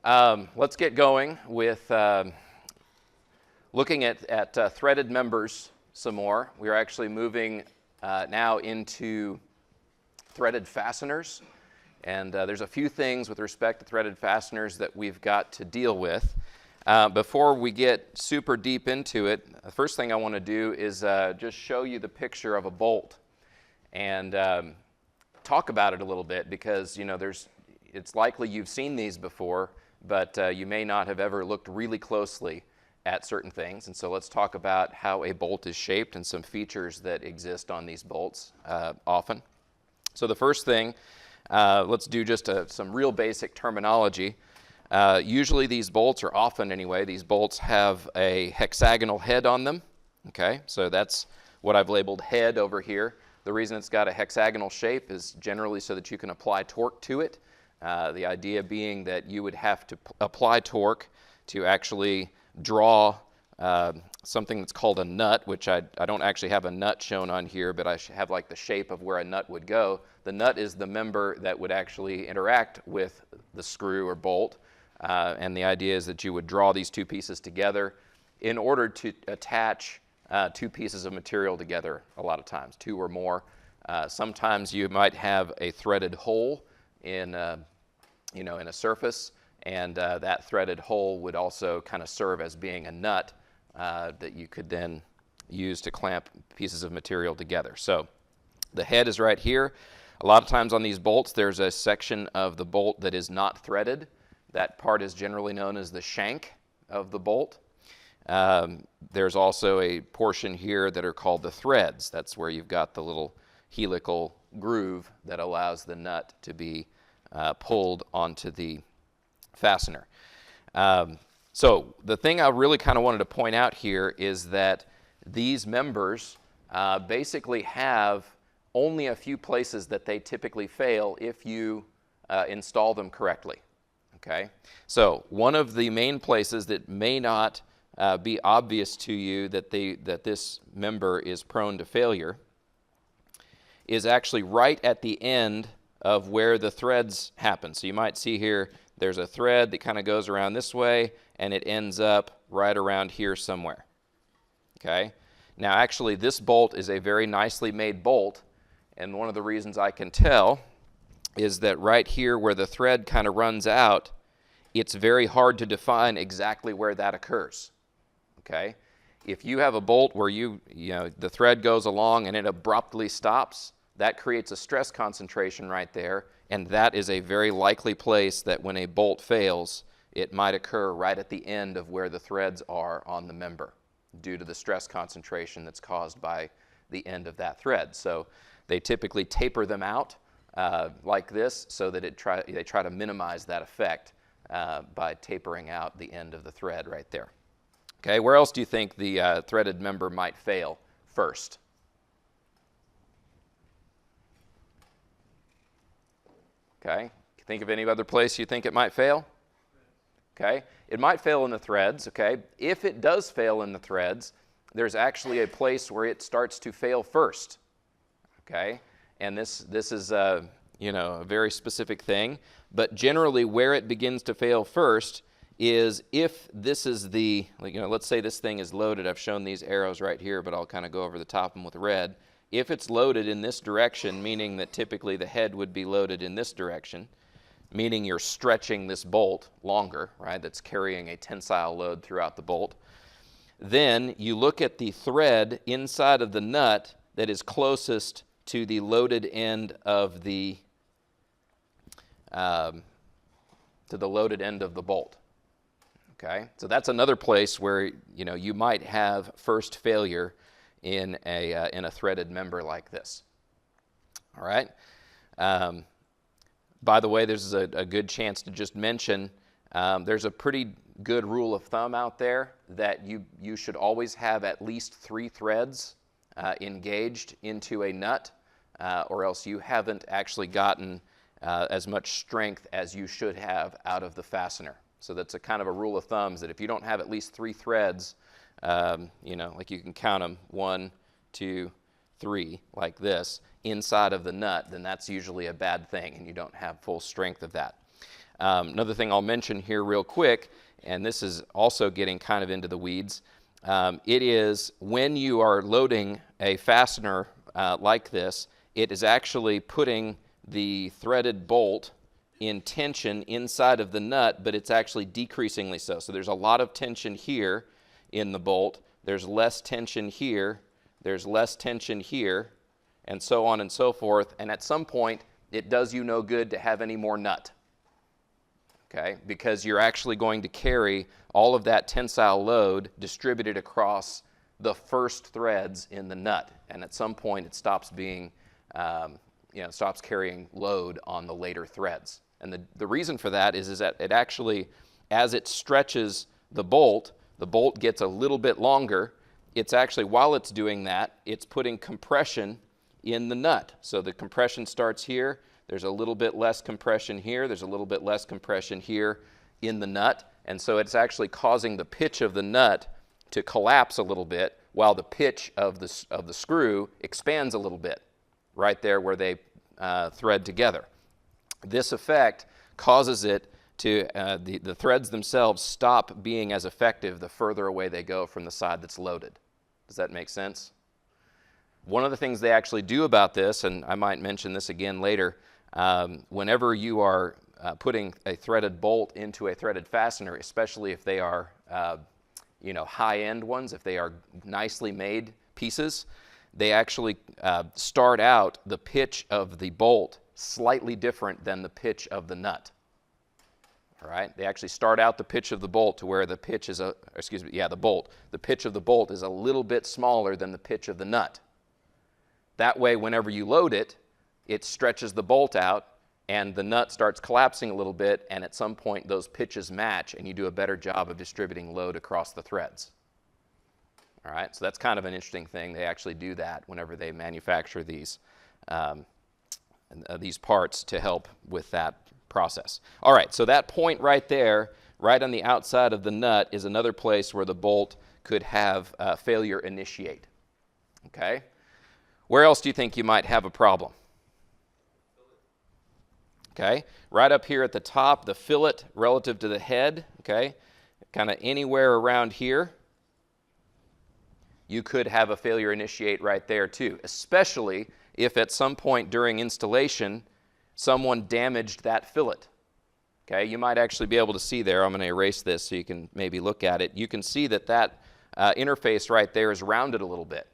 Let's get going with looking at threaded members some more. We are actually moving now into threaded fasteners. And there's a few things with respect to threaded fasteners that we've got to deal with. Before we get super deep into it, the first thing I want to do is just show you the picture of a bolt and talk about it a little bit, because it's likely you've seen these before, but you may not have ever looked really closely at certain things. And so let's talk about how a bolt is shaped and some features that exist on these bolts often. So the first thing, let's do just some real basic terminology. Usually these bolts, or often anyway, these bolts have a hexagonal head on them. Okay, so that's what I've labeled head over here. The reason it's got a hexagonal shape is generally so that you can apply torque to it. The idea being that you would have to apply torque to actually draw something that's called a nut, which I don't actually have a nut shown on here, but I have like the shape of where a nut would go. The nut is the member that would actually interact with the screw or bolt, and the idea is that you would draw these two pieces together in order to attach two pieces of material together a lot of times, two or more. Sometimes you might have a threaded hole in a surface, and that threaded hole would also kind of serve as being a nut that you could then use to clamp pieces of material together. So the head is right here. A lot of times on these bolts there's a section of the bolt that is not threaded. That part is generally known as the shank of the bolt. There's also a portion here that are called the threads. That's where you've got the little helical groove that allows the nut to be pulled onto the fastener. So the thing I really kind of wanted to point out here is that these members basically have only a few places that they typically fail if you install them correctly. Okay, so one of the main places that may not be obvious to you that this member is prone to failure is actually right at the end of where the threads happen. So you might see here there's a thread that kind of goes around this way, and it ends up right around here somewhere. Okay, now actually this bolt is a very nicely made bolt, and one of the reasons I can tell is that right here where the thread kind of runs out, it's very hard to define exactly where that occurs. Okay, if you have a bolt where the thread goes along and it abruptly stops, that creates a stress concentration right there, and that is a very likely place that when a bolt fails, it might occur right at the end of where the threads are on the member due to the stress concentration that's caused by the end of that thread. So they typically taper them out like this so that they try to minimize that effect by tapering out the end of the thread right there. Okay, where else do you think the threaded member might fail first? Okay, think of any other place you think it might fail? Okay, it might fail in the threads. Okay, if it does fail in the threads, there's actually a place where it starts to fail first. Okay, and this is a very specific thing, but generally where it begins to fail first is if this is let's say this thing is loaded. I've shown these arrows right here, but I'll kind of go over the top of them with red. If it's loaded in this direction, meaning that typically the head would be loaded in this direction, meaning you're stretching this bolt longer, right? That's carrying a tensile load throughout the bolt. Then you look at the thread inside of the nut that is closest to the loaded end of the loaded end of the bolt. Okay, so that's another place where you might have first failure in a threaded member like this. All right. By the way, there's a good chance to just mention there's a pretty good rule of thumb out there that you should always have at least 3 threads engaged into a nut, or else you haven't actually gotten as much strength as you should have out of the fastener. So that's a kind of a rule of thumb, is that if you don't have at least 3 threads, like you can count them 1, 2, 3, like this, inside of the nut, then that's usually a bad thing, and you don't have full strength of that. Another thing I'll mention here real quick, and this is also getting kind of into the weeds, it is when you are loading a fastener like this, it is actually putting the threaded bolt in tension inside of the nut, but it's actually decreasingly so. So there's a lot of tension here in the bolt, there's less tension here, there's less tension here, and so on and so forth, and at some point it does you no good to have any more nut. Okay, because you're actually going to carry all of that tensile load distributed across the first threads in the nut, and at some point it stops being, stops carrying load on the later threads. And the reason for that is that it actually, as it stretches the bolt gets a little bit longer. It's actually, while it's doing that, it's putting compression in the nut. So the compression starts here. There's a little bit less compression here. There's a little bit less compression here in the nut. And so it's actually causing the pitch of the nut to collapse a little bit while the pitch of the screw expands a little bit right there where they thread together. This effect causes it to, the threads themselves stop being as effective the further away they go from the side that's loaded. Does that make sense? One of the things they actually do about this, and I might mention this again later, whenever you are putting a threaded bolt into a threaded fastener, especially if they are high-end ones, if they are nicely made pieces, they actually start out the pitch of the bolt slightly different than the pitch of the nut. All right? They actually start out the pitch of the bolt to where the pitch is the pitch of the bolt is a little bit smaller than the pitch of the nut. That way, whenever you load it, it stretches the bolt out and the nut starts collapsing a little bit, and at some point those pitches match and you do a better job of distributing load across the threads. All right, so that's kind of an interesting thing. They actually do that whenever they manufacture these parts to help with that process. All right, so that point right there, right on the outside of the nut, is another place where the bolt could have failure initiate. Okay? Where else do you think you might have a problem? Okay, right up here at the top, the fillet relative to the head, okay, kind of anywhere around here, you could have a failure initiate right there too, especially if at some point during installation someone damaged that fillet. Okay, you might actually be able to see there, I'm going to erase this so you can maybe look at it. You can see that interface right there is rounded a little bit,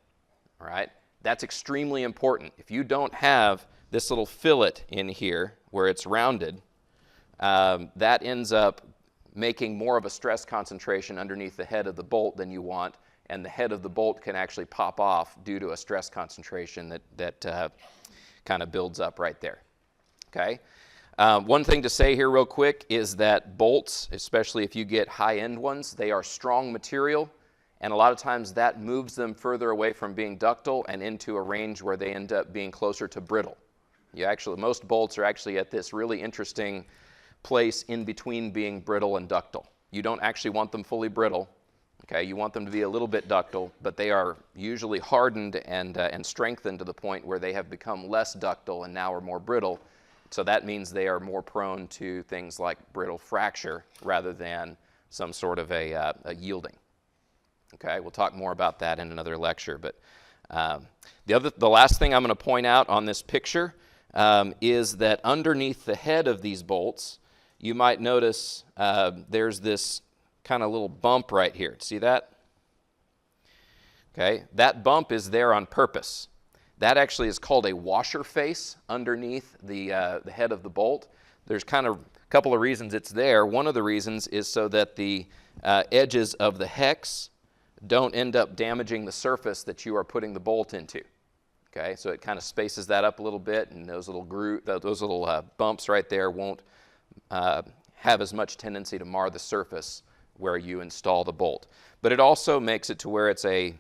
all right? That's extremely important. If you don't have this little fillet in here where it's rounded, that ends up making more of a stress concentration underneath the head of the bolt than you want, and the head of the bolt can actually pop off due to a stress concentration that kind of builds up right there. Okay? One thing to say here real quick is that bolts, especially if you get high-end ones, they are strong material, and a lot of times that moves them further away from being ductile and into a range where they end up being closer to brittle. Most bolts are actually at this really interesting place in between being brittle and ductile. You don't actually want them fully brittle. Okay, you want them to be a little bit ductile, but they are usually hardened and strengthened to the point where they have become less ductile and now are more brittle. So that means they are more prone to things like brittle fracture rather than some sort of a yielding. Okay, we'll talk more about that in another lecture. But the last thing I'm going to point out on this picture is that underneath the head of these bolts, you might notice there's this kind of little bump right here. See that? Okay, that bump is there on purpose. That actually is called a washer face underneath the head of the bolt. There's kind of a couple of reasons it's there. One of the reasons is so that the edges of the hex don't end up damaging the surface that you are putting the bolt into. Okay, so it kind of spaces that up a little bit, and those little bumps right there won't have as much tendency to mar the surface where you install the bolt. But it also makes it to where it's a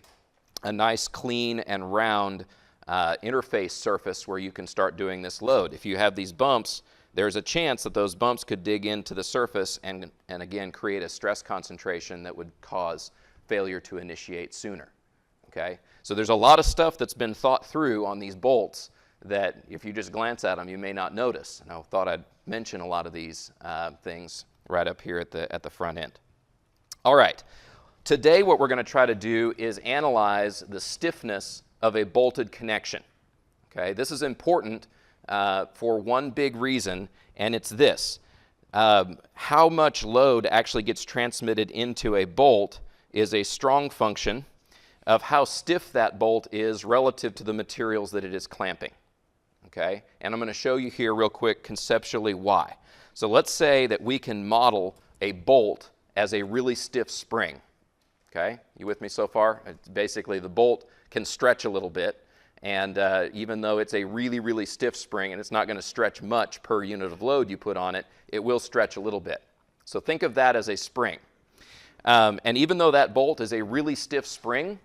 nice, clean, and round interface surface where you can start doing this load. If you have these bumps, there's a chance that those bumps could dig into the surface and again create a stress concentration that would cause failure to initiate sooner. Okay? So there's a lot of stuff that's been thought through on these bolts that if you just glance at them, you may not notice. And I thought I'd mention a lot of these things right up here at the front end. All right. Today what we're going to try to do is analyze the stiffness of a bolted connection. Okay, this is important for one big reason, and it's this. How much load actually gets transmitted into a bolt is a strong function of how stiff that bolt is relative to the materials that it is clamping. Okay, and I'm going to show you here real quick conceptually why. So let's say that we can model a bolt as a really stiff spring. Okay, you with me so far? It's basically, the bolt can stretch a little bit, and even though it's a really, really stiff spring and it's not going to stretch much per unit of load you put on it, it will stretch a little bit. So think of that as a spring. And even though that bolt is a really stiff spring,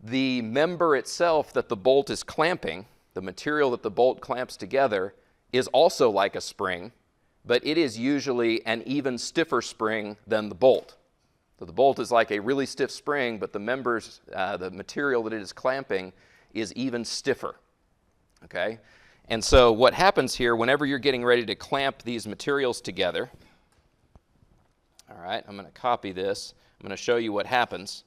the member itself that the bolt is clamping, the material that the bolt clamps together, is also like a spring, but it is usually an even stiffer spring than the bolt. So the bolt is like a really stiff spring, but the the material that it is clamping is even stiffer. Okay? And so what happens here, whenever you're getting ready to clamp these materials together, all right, I'm going to copy this. I'm going to show you what happens.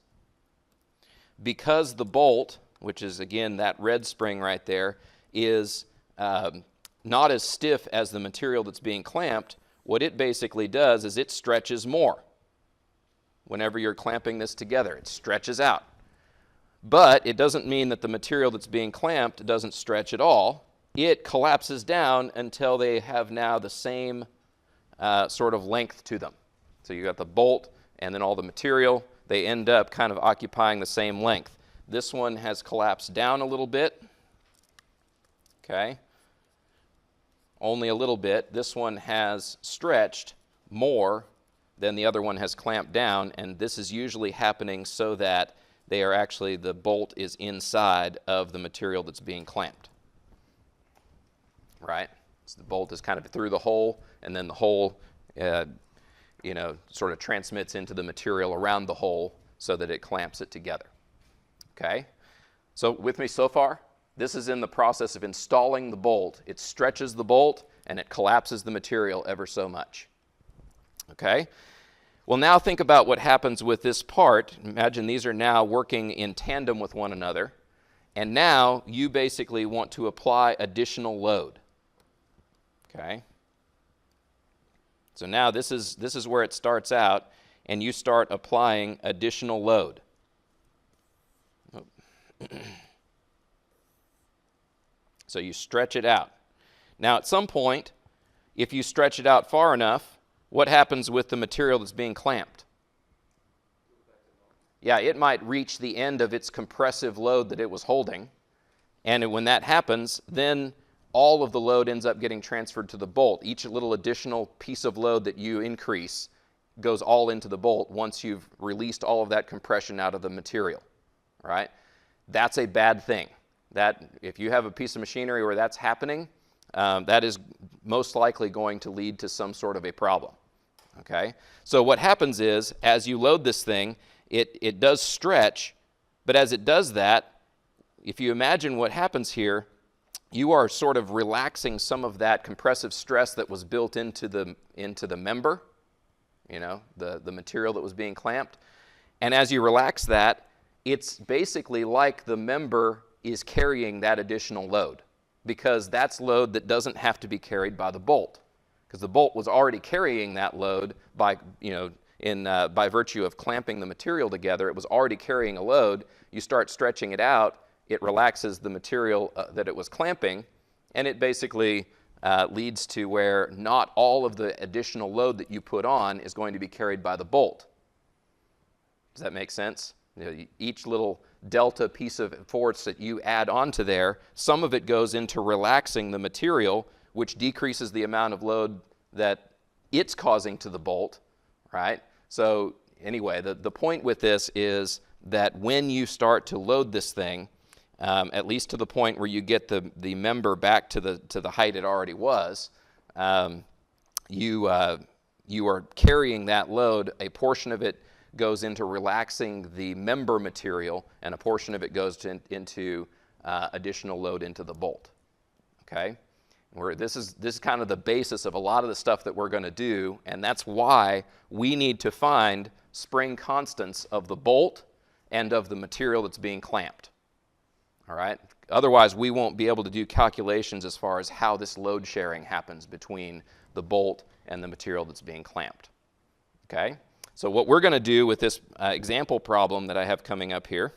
Because the bolt, which is again that red spring right there, is not as stiff as the material that's being clamped, what it basically does is it stretches more. Whenever you're clamping this together, it stretches out. But it doesn't mean that the material that's being clamped doesn't stretch at all. It collapses down until they have now the same sort of length to them. So you got the bolt and then all the material, they end up kind of occupying the same length. This one has collapsed down a little bit. Okay. Only a little bit. This one has stretched more than the other one has clamped down, and this is usually happening so that they are actually, the bolt is inside of the material that's being clamped. Right? So the bolt is kind of through the hole, and then the hole sort of transmits into the material around the hole so that it clamps it together. Okay? So with me so far? This is in the process of installing the bolt. It stretches the bolt and it collapses the material ever so much. Okay? Well, now think about what happens with this part. Imagine these are now working in tandem with one another, and now you basically want to apply additional load. Okay? So now this is where it starts out, and you start applying additional load. So you stretch it out. Now at some point, if you stretch it out far enough, what happens with the material that's being clamped? Yeah, it might reach the end of its compressive load that it was holding, and when that happens, then all of the load ends up getting transferred to the bolt. Each little additional piece of load that you increase goes all into the bolt once you've released all of that compression out of the material, right? That's a bad thing. That if you have a piece of machinery where that's happening, that is most likely going to lead to some sort of a problem. Okay? So what happens is, as you load this thing, it does stretch, but as it does that, if you imagine what happens here, you are sort of relaxing some of that compressive stress that was built into the member, the material that was being clamped. And as you relax that, it's basically like the member is carrying that additional load, because that's load that doesn't have to be carried by the bolt, because the bolt was already carrying that load by virtue of clamping the material together. It was already carrying a load. You start stretching it out, it relaxes the material that it was clamping, and it basically leads to where not all of the additional load that you put on is going to be carried by the bolt. Does that make sense? Each little delta piece of force that you add onto there, some of it goes into relaxing the material, which decreases the amount of load that it's causing to the bolt, right? So anyway, the point with this is that when you start to load this thing, at least to the point where you get the member back to the height it already was, you are carrying that load. A portion of it goes into relaxing the member material, and a portion of it goes into additional load into the bolt. Okay? This is kind of the basis of a lot of the stuff that we're going to do, and that's why we need to find spring constants of the bolt and of the material that's being clamped. All right? Otherwise, we won't be able to do calculations as far as how this load sharing happens between the bolt and the material that's being clamped. Okay? So what we're going to do with this example problem that I have coming up here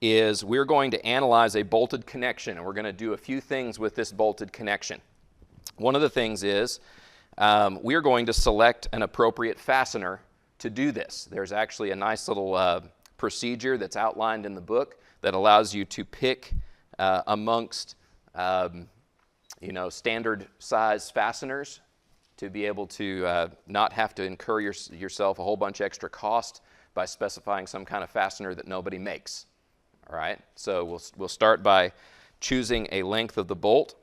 is we're going to analyze a bolted connection, and we're going to do a few things with this bolted connection. One of the things is we're going to select an appropriate fastener to do this. There's actually a nice little procedure that's outlined in the book that allows you to pick amongst standard size fasteners to be able to not have to incur yourself a whole bunch extra cost by specifying some kind of fastener that nobody makes. All right, so we'll start by choosing a length of the bolt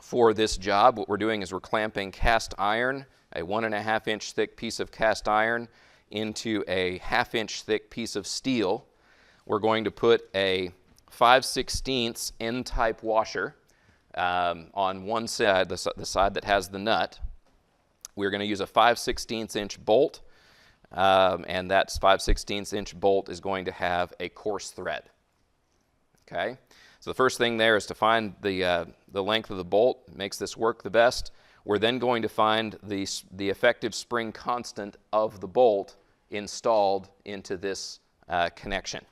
for this job. What we're doing is we're clamping cast iron, a 1.5 inch thick piece of cast iron, into a 1/2 inch thick piece of steel. We're going to put a 5/16 N-type washer on one side, the side that has the nut. We're going to use a 5/16 inch bolt, and that 5/16 inch bolt is going to have a coarse thread. Okay, so the first thing there is to find the length of the bolt. Makes this work the best. We're then going to find the effective spring constant of the bolt installed into this connection.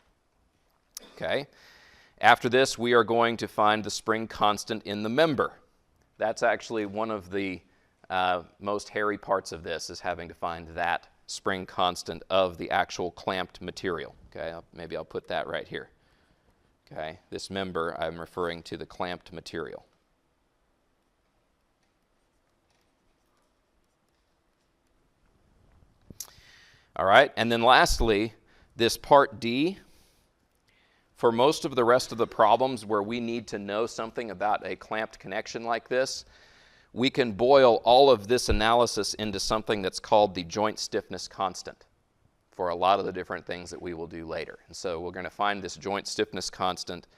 Okay, after this we are going to find the spring constant in the member. That's actually one of the most hairy parts of this, is having to find that spring constant of the actual clamped material. Okay, maybe I'll put that right here. Okay, this member, I'm referring to the clamped material. All right, and then lastly, this part D, for most of the rest of the problems where we need to know something about a clamped connection like this, we can boil all of this analysis into something that's called the joint stiffness constant for a lot of the different things that we will do later. And so we're going to find this joint stiffness constant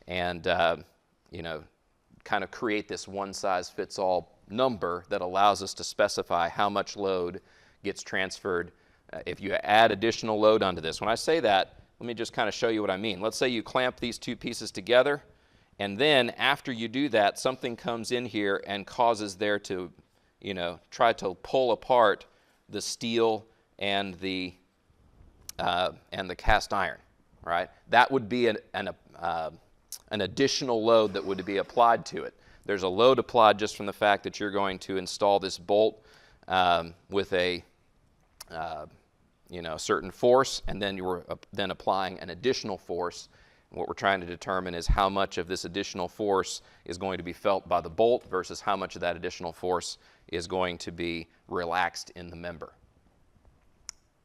and kind of create this one-size-fits-all number that allows us to specify how much load gets transferred if you add additional load onto this. When I say that, let me just kind of show you what I mean. Let's say you clamp these two pieces together, and then after you do that, something comes in here and causes there to, try to pull apart the steel and the cast iron, right? That would be an additional load that would be applied to it. There's a load applied just from the fact that you're going to install this bolt with a certain force, and then you're then applying an additional force. And what we're trying to determine is how much of this additional force is going to be felt by the bolt versus how much of that additional force is going to be relaxed in the member.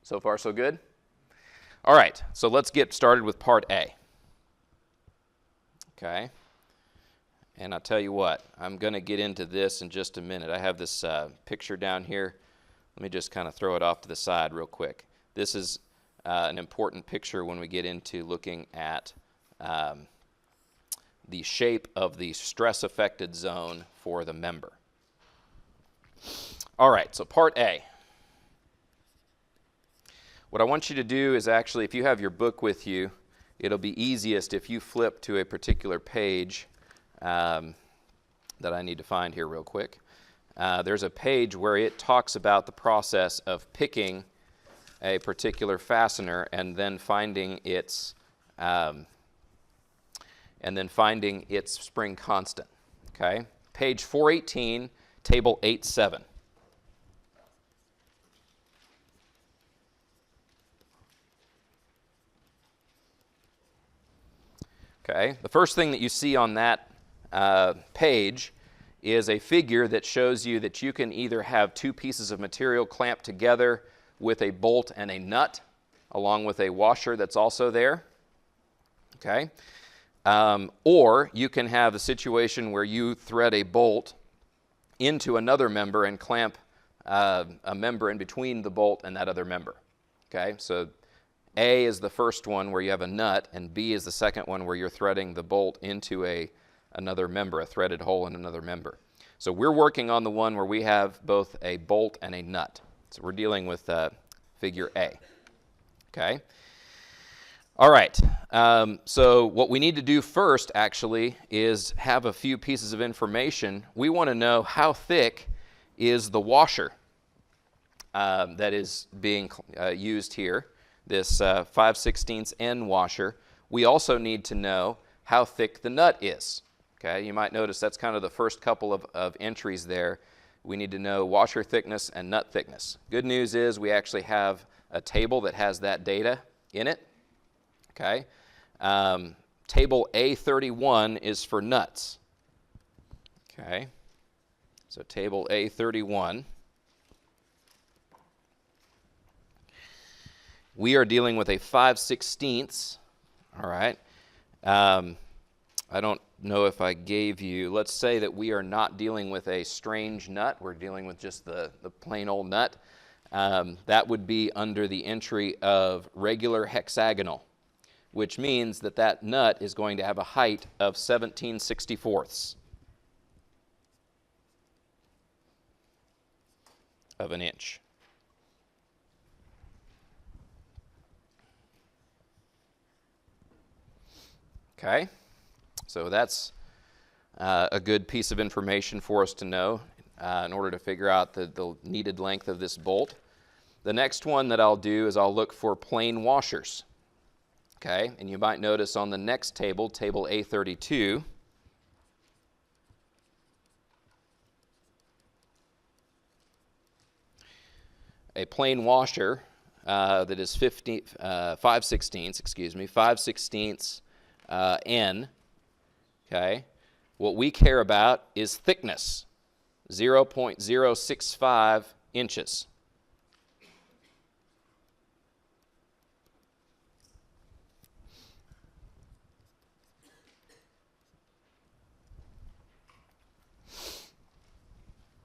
So far, so good? All right, so let's get started with part A. Okay, and I'll tell you what, I'm going to get into this in just a minute. I have this picture down here. Let me just kind of throw it off to the side real quick. This is an important picture when we get into looking at the shape of the stress-affected zone for the member. All right, so part A. What I want you to do is actually, if you have your book with you, it'll be easiest if you flip to a particular page that I need to find here real quick. There's a page where it talks about the process of picking a particular fastener and then finding its spring constant. Okay, page 418, table 8.7. Okay, the first thing that you see on that page is a figure that shows you that you can either have two pieces of material clamped together with a bolt and a nut, along with a washer that's also there. Okay, or you can have a situation where you thread a bolt into another member and clamp a member in between the bolt and that other member. Okay, so A is the first one where you have a nut, and B is the second one where you're threading the bolt into a another member, a threaded hole in another member. So we're working on the one where we have both a bolt and a nut. So we're dealing with figure A. Okay? All right. So what we need to do first, actually, is have a few pieces of information. We want to know how thick is the washer that is being used here, this 5/16 N washer. We also need to know how thick the nut is. Okay, you might notice that's kind of the first couple of entries there. We need to know washer thickness and nut thickness. Good news is we actually have a table that has that data in it. Okay, table A31 is for nuts. Okay, so table A31. We are dealing with a 5/16. All right. I don't know if I gave you, let's say that we are not dealing with a strange nut. We're dealing with just the plain old nut. That would be under the entry of regular hexagonal, which means that that nut is going to have a height of 17/64 of an inch. Okay, so that's a good piece of information for us to know in order to figure out the needed length of this bolt. The next one that I'll do is I'll look for plain washers. Okay, and you might notice on the next table, table A32, a plain washer that is 5/16 N. Okay, what we care about is thickness, 0.065 inches.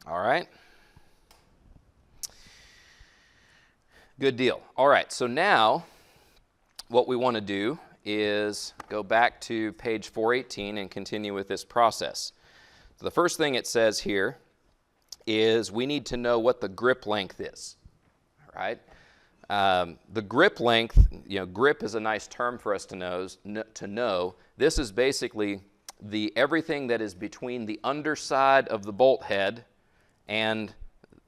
All right. Good deal. All right, so now what we want to do is go back to page 418 and continue with this process. So the first thing it says here is we need to know what the grip length is. All right. The grip length, grip is a nice term for us to know. This is basically everything that is between the underside of the bolt head and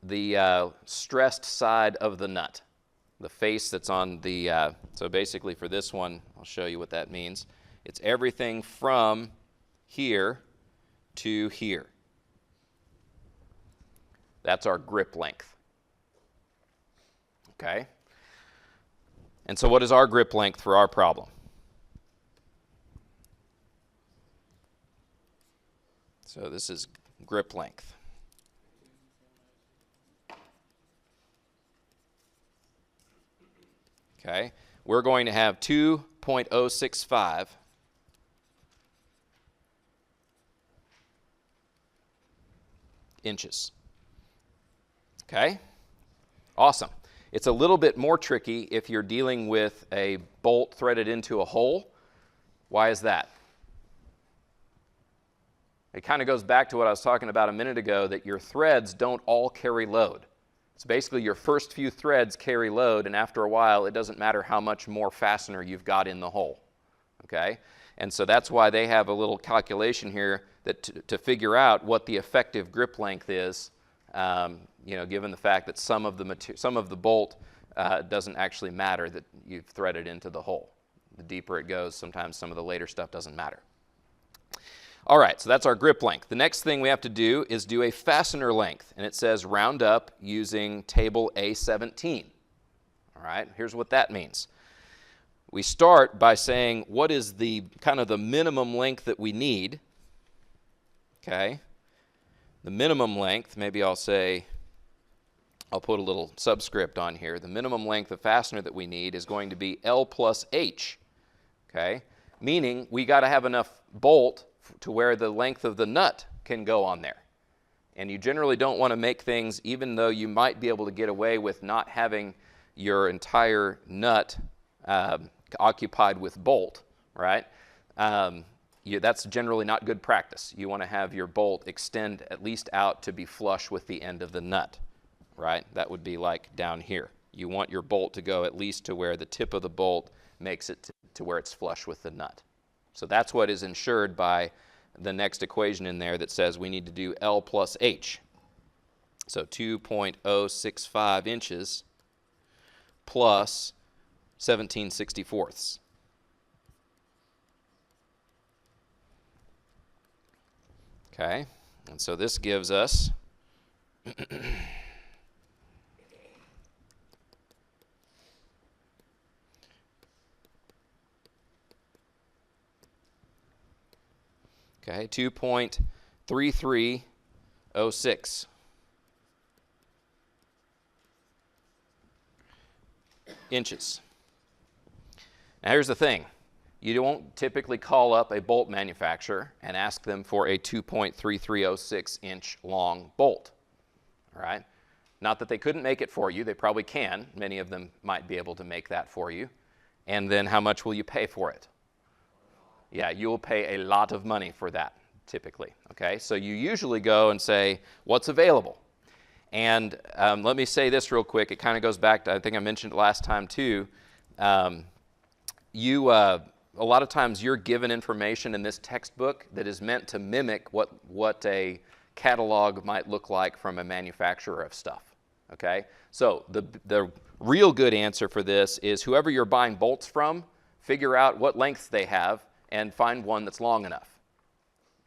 the stressed side of the nut. The face that's on the, so basically for this one, I'll show you what that means. It's everything from here to here. That's our grip length. Okay? And so what is our grip length for our problem? So this is grip length. Okay, we're going to have 2.065 inches. Okay, awesome. It's a little bit more tricky if you're dealing with a bolt threaded into a hole. Why is that? It kind of goes back to what I was talking about a minute ago, that your threads don't all carry load. So basically your first few threads carry load, and after a while it doesn't matter how much more fastener you've got in the hole. Okay? And so that's why they have a little calculation here that to figure out what the effective grip length is, given the fact that some of the bolt doesn't actually matter that you've threaded into the hole. The deeper it goes, sometimes some of the later stuff doesn't matter. All right, so that's our grip length. The next thing we have to do is do a fastener length, and it says round up using table A17. All right, here's what that means. We start by saying what is the kind of the minimum length that we need. Okay, the minimum length, maybe I'll put a little subscript on here. The minimum length of fastener that we need is going to be L plus H. Okay, meaning we got to have enough bolt to where the length of the nut can go on there. And you generally don't want to make things, even though you might be able to get away with not having your entire nut occupied with bolt, right? that's generally not good practice. You want to have your bolt extend at least out to be flush with the end of the nut, right? That would be like down here. You want your bolt to go at least to where the tip of the bolt makes it to where it's flush with the nut. So that's what is ensured by the next equation in there that says we need to do L plus H. So 2.065 inches plus 17/64. Okay, and so this gives us okay, 2.3306 inches. Now here's the thing. You don't typically call up a bolt manufacturer and ask them for a 2.3306 inch long bolt. All right? Not that they couldn't make it for you. They probably can. Many of them might be able to make that for you. And then how much will you pay for it? Yeah, you'll pay a lot of money for that, typically. Okay? So you usually go and say, what's available? And let me say this real quick. It kind of goes back to, I think I mentioned it last time too. A lot of times you're given information in this textbook that is meant to mimic what a catalog might look like from a manufacturer of stuff. Okay? So the real good answer for this is whoever you're buying bolts from, figure out what lengths they have and find one that's long enough.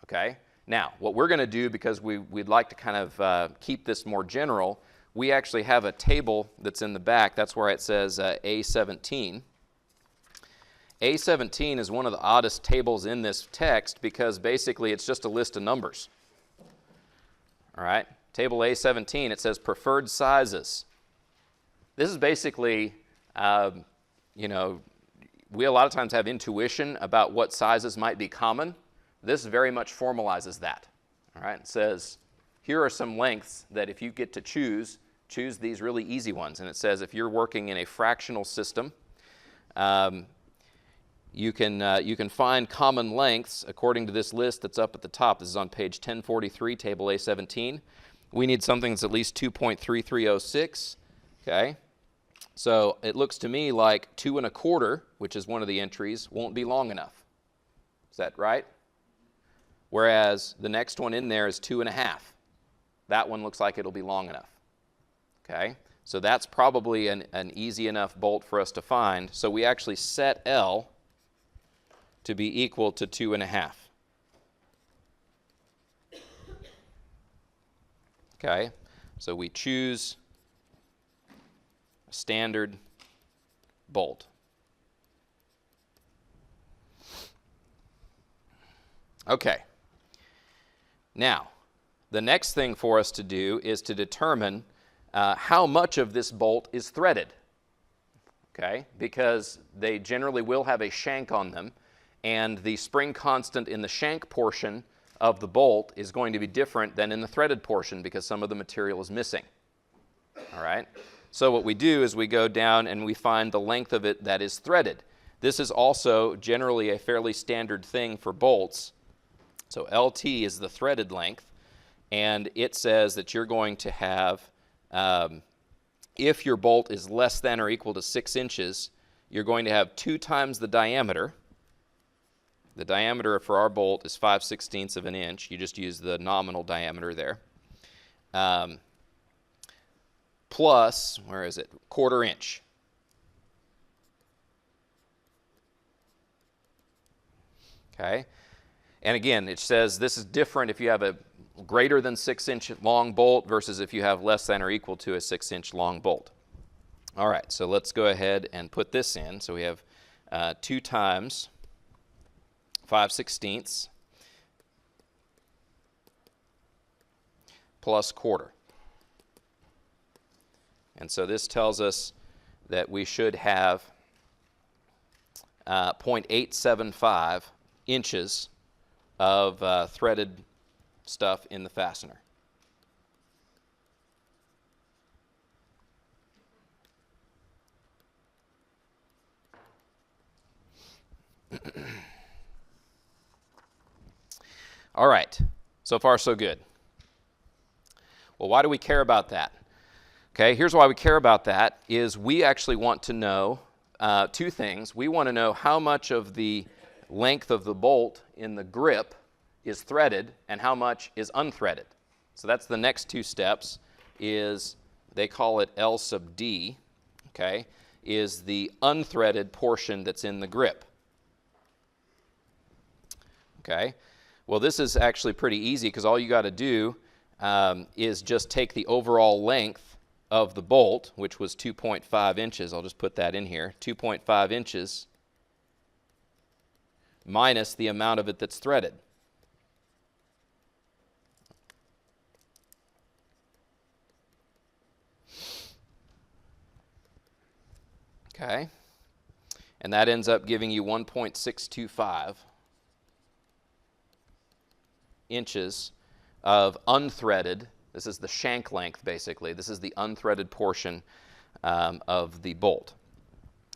Okay? Now, what we're going to do, because we'd like to kind of keep this more general, we actually have a table that's in the back. That's where it says A17. A17 is one of the oddest tables in this text because basically it's just a list of numbers. All right? Table A17, it says preferred sizes. This is basically, we a lot of times have intuition about what sizes might be common. This very much formalizes that. All right? It says, here are some lengths that if you get to choose these really easy ones. And it says if you're working in a fractional system, you can find common lengths according to this list that's up at the top. This is on page 1043, table A17. We need something that's at least 2.3306. Okay? So it looks to me like 2 1/4, which is one of the entries, won't be long enough. Is that right? Whereas the next one in there is 2 1/2. That one looks like it'll be long enough. Okay? So that's probably an easy enough bolt for us to find. So we actually set L to be equal to 2 1/2. Okay, so we choose a standard bolt. Okay, now the next thing for us to do is to determine how much of this bolt is threaded. Okay, because they generally will have a shank on them, and the spring constant in the shank portion of the bolt is going to be different than in the threaded portion because some of the material is missing. All right? So what we do is we go down and we find the length of it that is threaded. This is also generally a fairly standard thing for bolts. So LT is the threaded length, and it says that you're going to have, if your bolt is less than or equal to 6 inches, you're going to have 2 times the diameter. The diameter for our bolt is 5/16 of an inch. You just use the nominal diameter there. Plus, where is it? 1/4 inch. Okay. And again, it says this is different if you have a greater than 6 inch long bolt versus if you have less than or equal to a 6 inch long bolt. All right, so let's go ahead and put this in. So we have 2 times 5/16 plus 1/4. And so this tells us that we should have 0.875 inches of threaded stuff in the fastener. All right, so far so good. Well, why do we care about that? Okay, here's why we care about that, is we actually want to know two things. We want to know how much of the length of the bolt in the grip is threaded and how much is unthreaded. So that's the next two steps, is they call it L sub D, okay, is the unthreaded portion that's in the grip. Okay, well this is actually pretty easy because all you got to do is just take the overall length of the bolt, which was 2.5 inches. I'll just put that in here, 2.5 inches minus the amount of it that's threaded. Okay, and that ends up giving you 1.625 inches of unthreaded. This is the shank length, basically. This is the unthreaded portion of the bolt.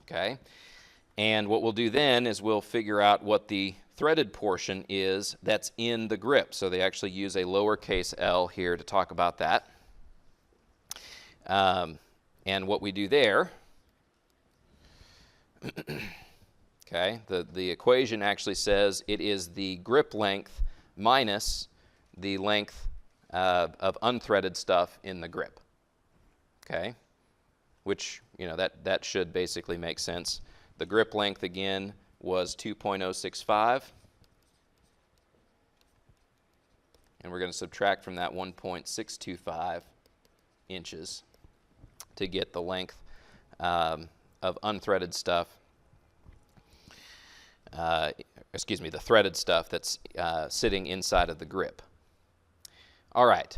Okay, and what we'll do then is we'll figure out what the threaded portion is that's in the grip. So they actually use a lowercase l here to talk about that. And what we do there, okay, the equation actually says it is the grip length minus the length of unthreaded stuff in the grip. Okay, which, you know, that should basically make sense. The grip length again was 2.065, and we're going to subtract from that 1.625 inches to get the length of unthreaded stuff, excuse me, the threaded stuff that's sitting inside of the grip. All right,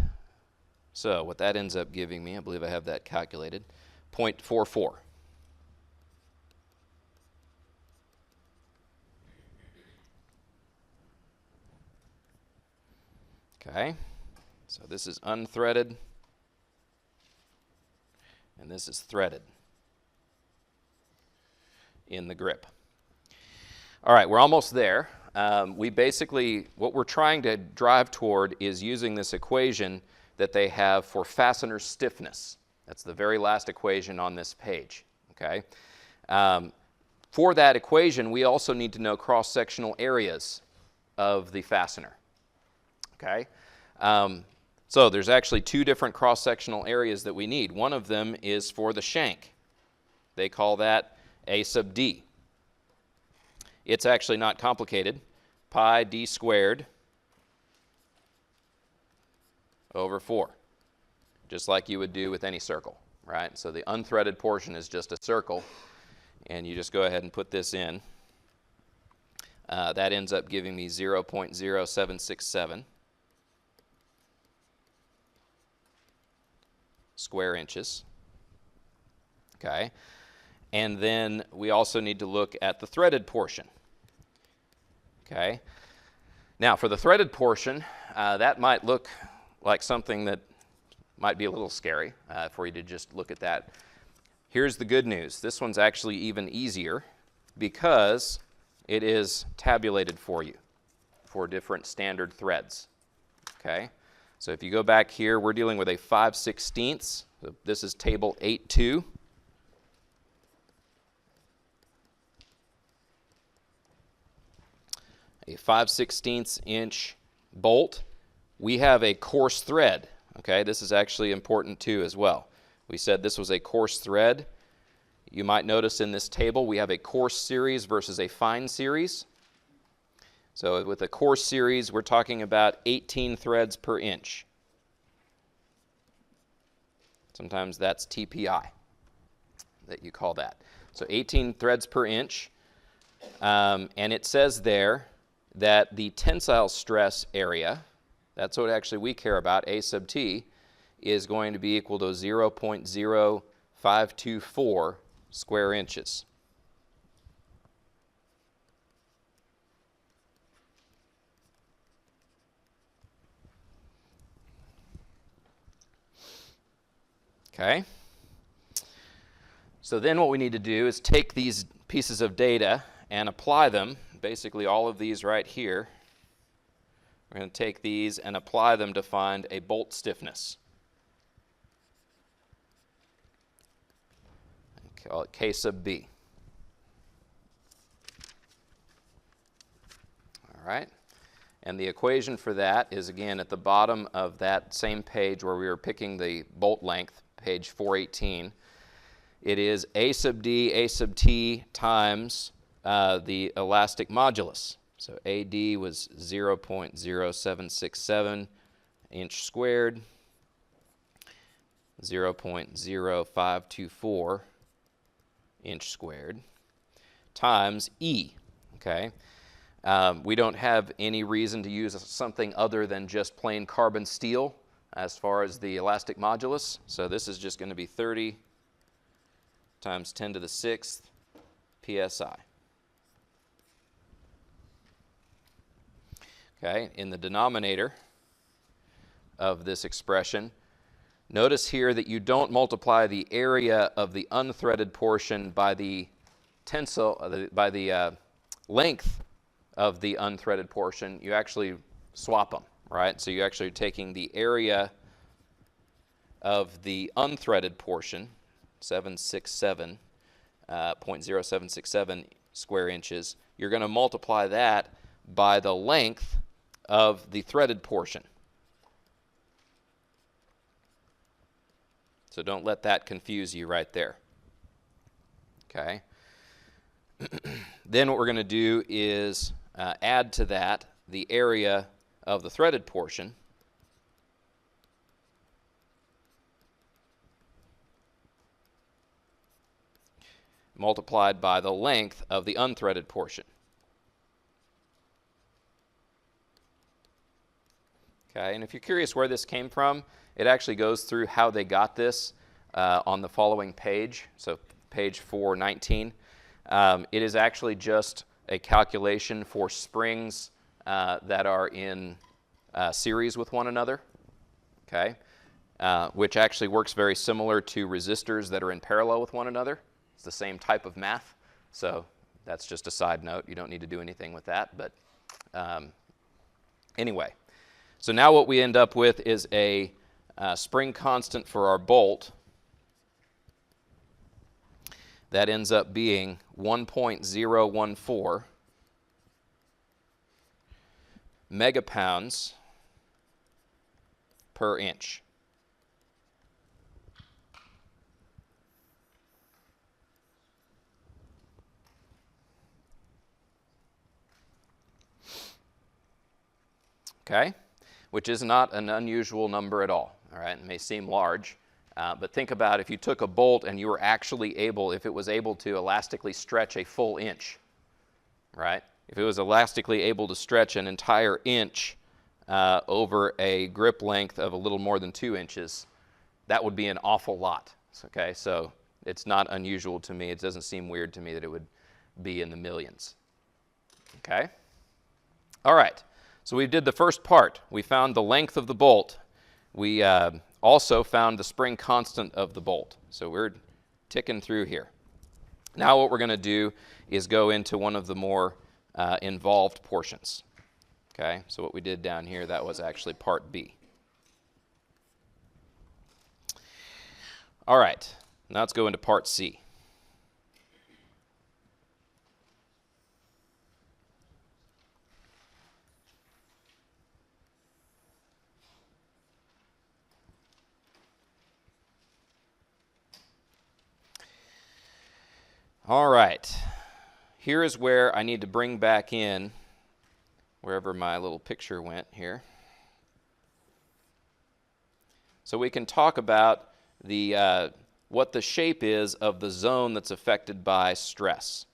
so what that ends up giving me, I believe I have that calculated, 0.44. Okay, so this is unthreaded, and this is threaded in the grip. All right, we're almost there. We basically, what we're trying to drive toward is using this equation that they have for fastener stiffness. That's the very last equation on this page, okay? For that equation, we also need to know cross-sectional areas of the fastener, okay? So there's actually two different cross-sectional areas that we need. One of them is for the shank. They call that A sub D. It's actually not complicated. Pi d squared over 4, just like you would do with any circle, right? So the unthreaded portion is just a circle, and you just go ahead and put this in. That ends up giving me 0.0767 square inches. Okay, and then we also need to look at the threaded portion. Okay, now for the threaded portion, that might look like something that might be a little scary for you to just look at that. Here's the good news. This one's actually even easier because it is tabulated for you for different standard threads. Okay, so if you go back here, we're dealing with a 5/16. So this is table 8.2. A 5/16 inch bolt. We have a coarse thread. Okay, this is actually important too as well. We said this was a coarse thread. You might notice in this table we have a coarse series versus a fine series. So with a coarse series, we're talking about 18 threads per inch. Sometimes that's TPI that you call that. So 18 threads per inch, and it says there that the tensile stress area, that's what actually we care about, A sub T, is going to be equal to 0.0524 square inches. Okay. So then what we need to do is take these pieces of data and apply them, basically all of these right here, We're going to take these and apply them to find a bolt stiffness. Call it K sub B. All right. And the equation for that is, again, at the bottom of that same page where we were picking the bolt length, page 418. It is A sub D, A sub T times the elastic modulus. So AD was 0.0767 inch squared, 0.0524 inch squared, times E, okay? We don't have any reason to use something other than just plain carbon steel as far as the elastic modulus. So this is just going to be 30 times 10 to the 6th psi. Okay, in the denominator of this expression, notice here that you don't multiply the area of the unthreaded portion by the tensile, by the length of the unthreaded portion. You actually swap them, right? So you're actually taking the area of the unthreaded portion, 0.0767 square inches. You're going to multiply that by the length of the threaded portion. So don't let that confuse you right there. Okay. Then what we're going to do is add to that the area of the threaded portion. Multiplied by the length of the unthreaded portion. Okay, and if you're curious where this came from, it actually goes through how they got this on the following page, so page 419. It is actually just a calculation for springs that are in series with one another, okay, which actually works very similar to resistors that are in parallel with one another. It's the same type of math, so that's just a side note. You don't need to do anything with that, but anyway. So now what we end up with is a spring constant for our bolt that ends up being 1.014 megapounds per inch. Okay? Which is not an unusual number at all. All right? It may seem large, but think about if you took a bolt and you were actually able, if it was able to elastically stretch a full inch, right? If it was elastically able to stretch an entire inch over a grip length of a little more than 2 inches, that would be an awful lot. Okay? So it's not unusual to me. It doesn't seem weird to me that it would be in the millions. Okay? All right. So we did the first part. We found the length of the bolt. We also found the spring constant of the bolt. So we're ticking through here. Now what we're going to do is go into one of the more involved portions. Okay, so what we did down here, that was actually part B. All right, now let's go into part C. All right, here is where I need to bring back in wherever my little picture went here. So we can talk about the what the shape is of the zone that's affected by stress.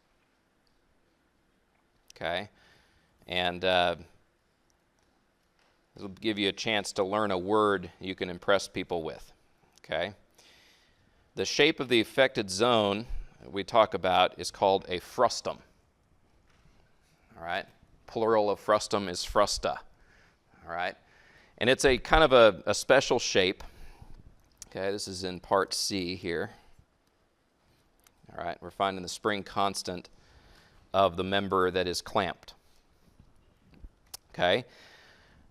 Okay, and this will give you a chance to learn a word you can impress people with. Okay, the shape of the affected zone we talk about is called a frustum. All right, plural of frustum is frusta. All right, and it's a kind of a special shape. Okay, this is in part C here. All right, we're finding the spring constant of the member that is clamped. Okay,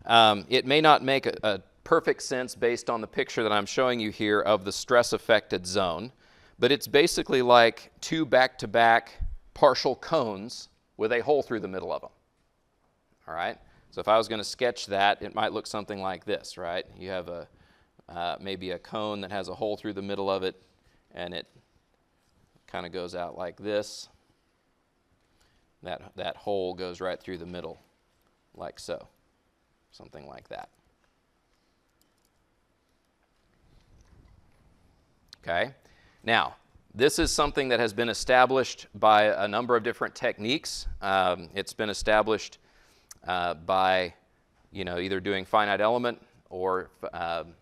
It may not make a perfect sense based on the picture that I'm showing you here of the stress-affected zone, but it's basically like two back-to-back partial cones with a hole through the middle of them. All right? So if I was going to sketch that, it might look something like this, right? You have maybe a cone that has a hole through the middle of it, and it kind of goes out like this. That hole goes right through the middle, like so. Something like that. Okay? Now, this is something that has been established by a number of different techniques. It's been established by, either doing finite element or, kind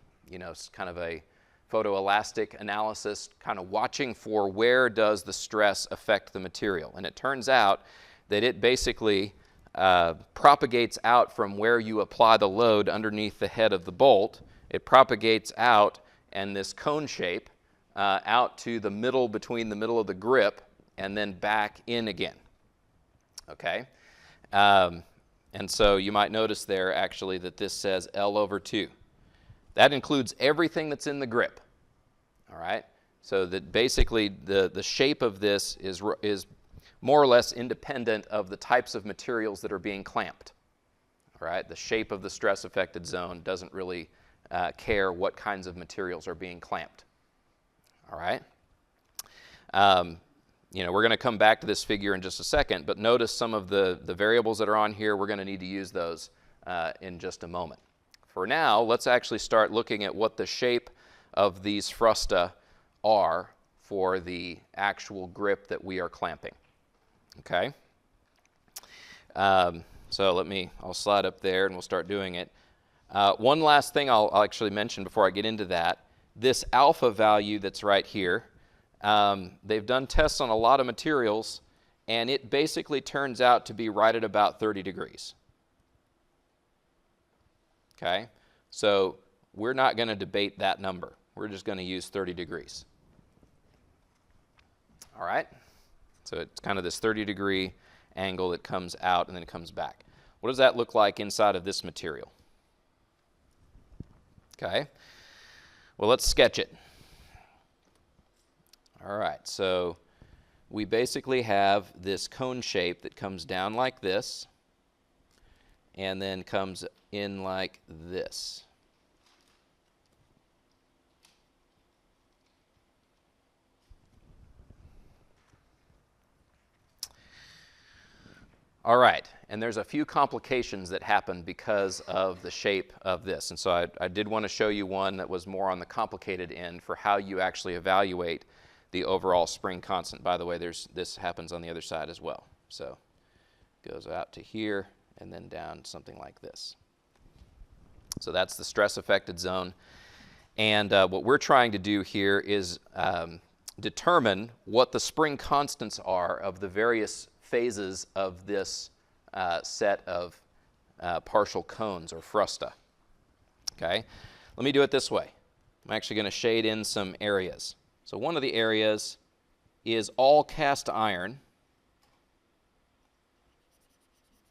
of a photoelastic analysis, kind of watching for where does the stress affect the material. And it turns out that it basically propagates out from where you apply the load underneath the head of the bolt. It propagates out in this cone shape out to the middle, between the middle of the grip, and then back in again. Okay? And so you might notice there actually that this says L/2. That includes everything that's in the grip. All right? So that basically the shape of this is more or less independent of the types of materials that are being clamped. All right? The shape of the stress-affected zone doesn't really care what kinds of materials are being clamped. All right? We're going to come back to this figure in just a second, but notice some of the variables that are on here. We're going to need to use those in just a moment. For now, let's actually start looking at what the shape of these frusta are for the actual grip that we are clamping. Okay? So I'll slide up there and we'll start doing it. One last thing I'll actually mention before I get into that. This alpha value that's right here, they've done tests on a lot of materials, and it basically turns out to be right at about 30 degrees. Okay? So we're not going to debate that number. We're just going to use 30 degrees. All right? So it's kind of this 30-degree angle that comes out and then it comes back. What does that look like inside of this material? Okay? Well, let's sketch it. All right, so we basically have this cone shape that comes down like this and then comes in like this. All right, and there's a few complications that happen because of the shape of this. And so I did want to show you one that was more on the complicated end for how you actually evaluate the overall spring constant. By the way, this happens on the other side as well. So it goes out to here and then down something like this. So that's the stress-affected zone. And what we're trying to do here is determine what the spring constants are of the various phases of this set of partial cones or frusta. Okay? Let me do it this way. I'm actually going to shade in some areas. So one of the areas is all cast iron.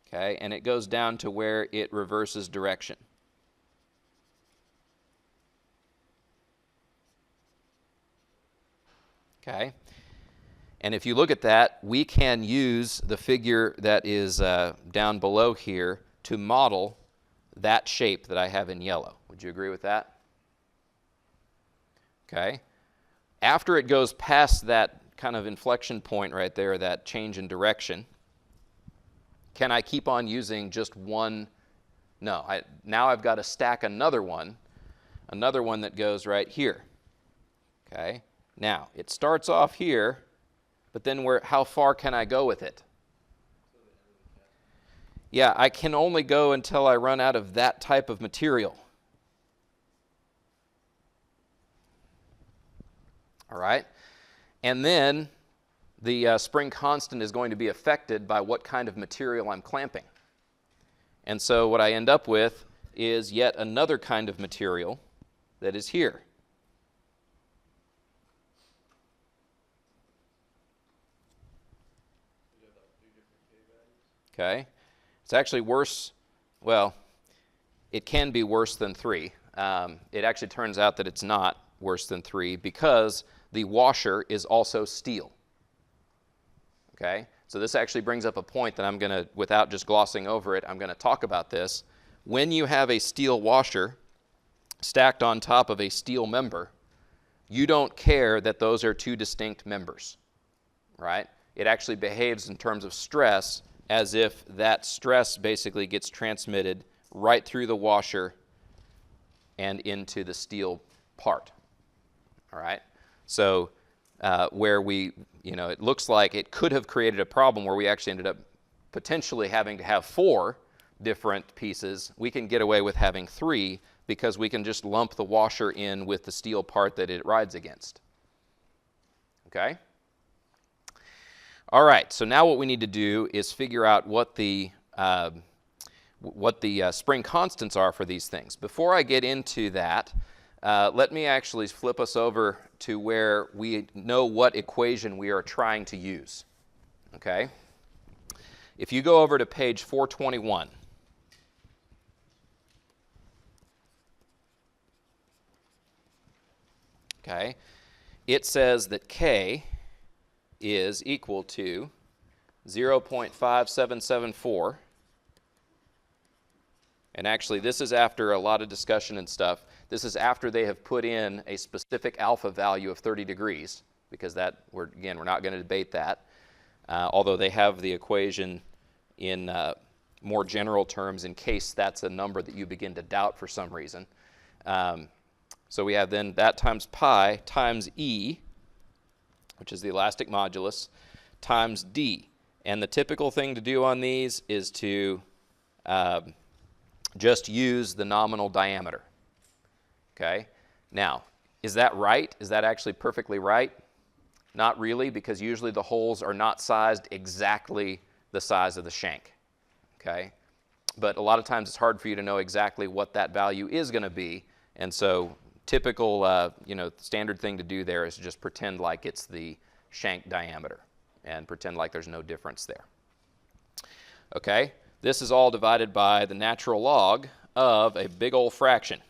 Okay? And it goes down to where it reverses direction. Okay? And if you look at that, we can use the figure that is down below here to model that shape that I have in yellow. Would you agree with that? Okay. After it goes past that kind of inflection point right there, that change in direction, can I keep on using just one? No. Now I've got to stack another one that goes right here. Okay. Now, it starts off here, but then how far can I go with it? Yeah, I can only go until I run out of that type of material. All right? And then the spring constant is going to be affected by what kind of material I'm clamping. And so what I end up with is yet another kind of material that is here. Okay? It's actually worse. Well, it can be worse than 3. It actually turns out that it's not worse than 3 because the washer is also steel. Okay? So this actually brings up a point that I'm going to, without just glossing over it, I'm going to talk about this. When you have a steel washer stacked on top of a steel member, you don't care that those are two distinct members, right? It actually behaves in terms of stress as if that stress basically gets transmitted right through the washer and into the steel part, all right? So where we, it looks like it could have created a problem where we actually ended up potentially having to have 4 different pieces, we can get away with having 3 because we can just lump the washer in with the steel part that it rides against. Okay? All right, so now what we need to do is figure out what the spring constants are for these things. Before I get into that, let me actually flip us over to where we know what equation we are trying to use. Okay? If you go over to page 421, okay, it says that K is equal to 0.5774. And actually, this is after a lot of discussion and stuff. This is after they have put in a specific alpha value of 30 degrees, because that, we're not going to debate that, although they have the equation in more general terms in case that's a number that you begin to doubt for some reason. So we have then that times pi times E, which is the elastic modulus, times D. And the typical thing to do on these is to just use the nominal diameter. Okay? Now, is that right? Is that actually perfectly right? Not really, because usually the holes are not sized exactly the size of the shank. Okay? But a lot of times it's hard for you to know exactly what that value is going to be, and so typical, standard thing to do there is just pretend like it's the shank diameter and pretend like there's no difference there. Okay? This is all divided by the natural log of a big old fraction.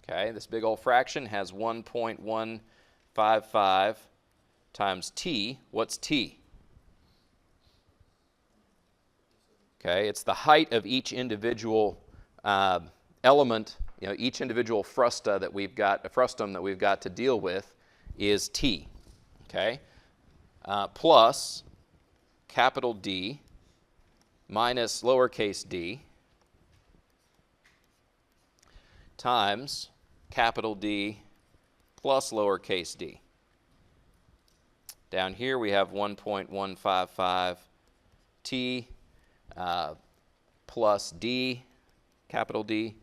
Okay, this big old fraction has 1.155 times t. What's t? Okay, it's the height of each individual element, each individual frustum that we've got to deal with is t. Okay, plus capital D minus lowercase d times capital D plus lowercase d. Down here we have 1.155 t plus d, capital D,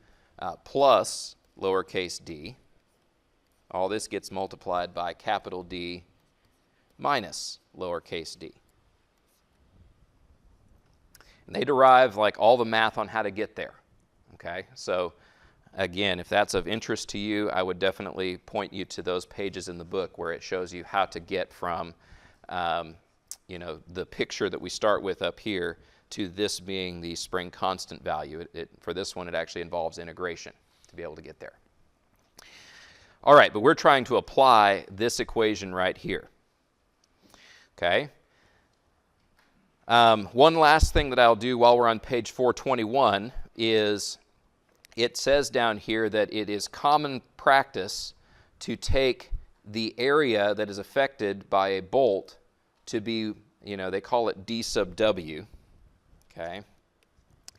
plus lowercase d. All this gets multiplied by capital D minus lowercase d. And they derive like all the math on how to get there. Okay, so again, if that's of interest to you, I would definitely point you to those pages in the book where it shows you how to get from the picture that we start with up here to this being the spring constant value. For this one, it actually involves integration to be able to get there. All right, but we're trying to apply this equation right here. Okay. One last thing that I'll do while we're on page 421 is it says down here that it is common practice to take the area that is affected by a bolt to be, they call it DSubW. Okay.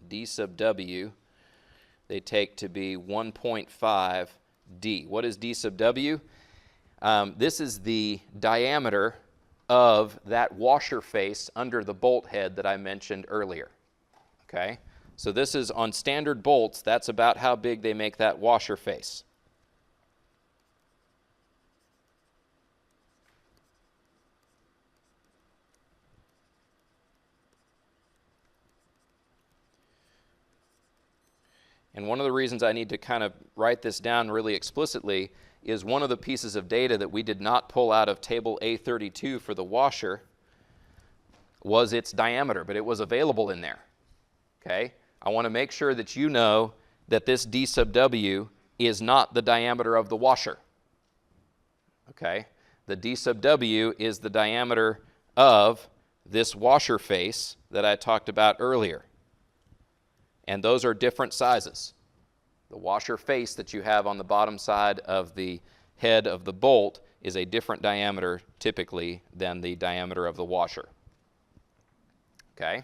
DSubW, they take to be 1.5 D. What is DSubW? This is the diameter of that washer face under the bolt head that I mentioned earlier. Okay? So this is on standard bolts, that's about how big they make that washer face. And one of the reasons I need to kind of write this down really explicitly is one of the pieces of data that we did not pull out of table A32 for the washer was its diameter, but it was available in there. Okay? I want to make sure that you know that this D sub W is not the diameter of the washer. Okay? The D sub W is the diameter of this washer face that I talked about earlier. And those are different sizes. The washer face that you have on the bottom side of the head of the bolt is a different diameter typically than the diameter of the washer. Okay?